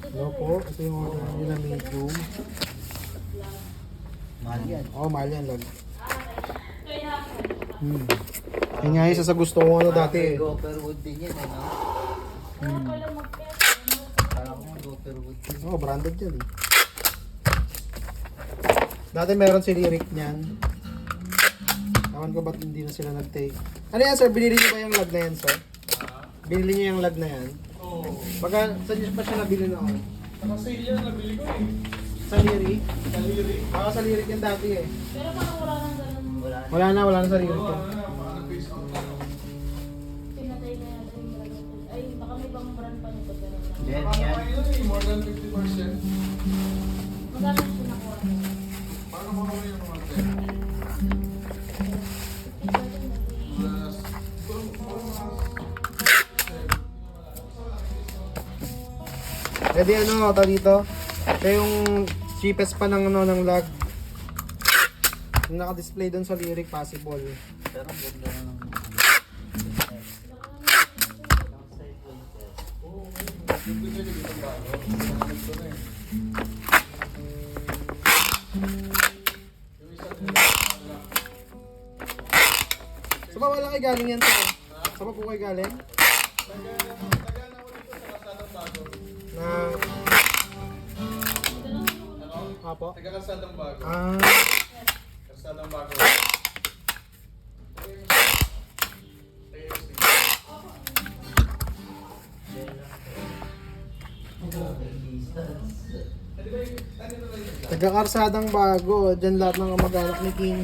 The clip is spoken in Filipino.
Hello po, ito yung order nila medium. Mahal yan. Oo, mahal yan lang. Yan nga isa sa gusto ko ano dati. Gopherwood din yan, ano? Parang kung Gopherwood din. Oo, branded yan eh. Dati meron si Lyric niyan. Ewan ko ba't hindi na sila nag-take. Ano yan sir, binili niyo ba yung lag na yan sir? Binili niyo yung lag na yan? Oo. Baka, saan niyo pa siya nabili noon? Naka-sale yan, nabili ko eh. Sa Lyric? Kaliri. Baka sa Lyric yan dati eh. Pero parang wala nang ganun. Wala na sa Lyric Oo, yan. ano, paano face out na. Pinatay na yata yung brand. Ay, baka may ibang brand pa nito. Pero Yan, Paano yan. kayo yun eh, more than 50%. magkano siya nakuha? Paano mo naman yung mga ten? Plus, Pwede ano, ito dito. Ito yung cheapest pa ng ano ng lag. Yung naka-display doon sa Lyric possible. Pero ang ganda na ng yung gusto nyo dito ba? Ito na eh. Yung isa din. Sa ba wala kayo galing yan sir? Sa ba po kayo galing? Tagaan ako dito sa Kasadang Bago. Na... Ano? Apo? Taga Kasadang Bago. Kasadang Bago. Taga-Karsadang Bago. Diyan lahat ng kamag-anak ni King.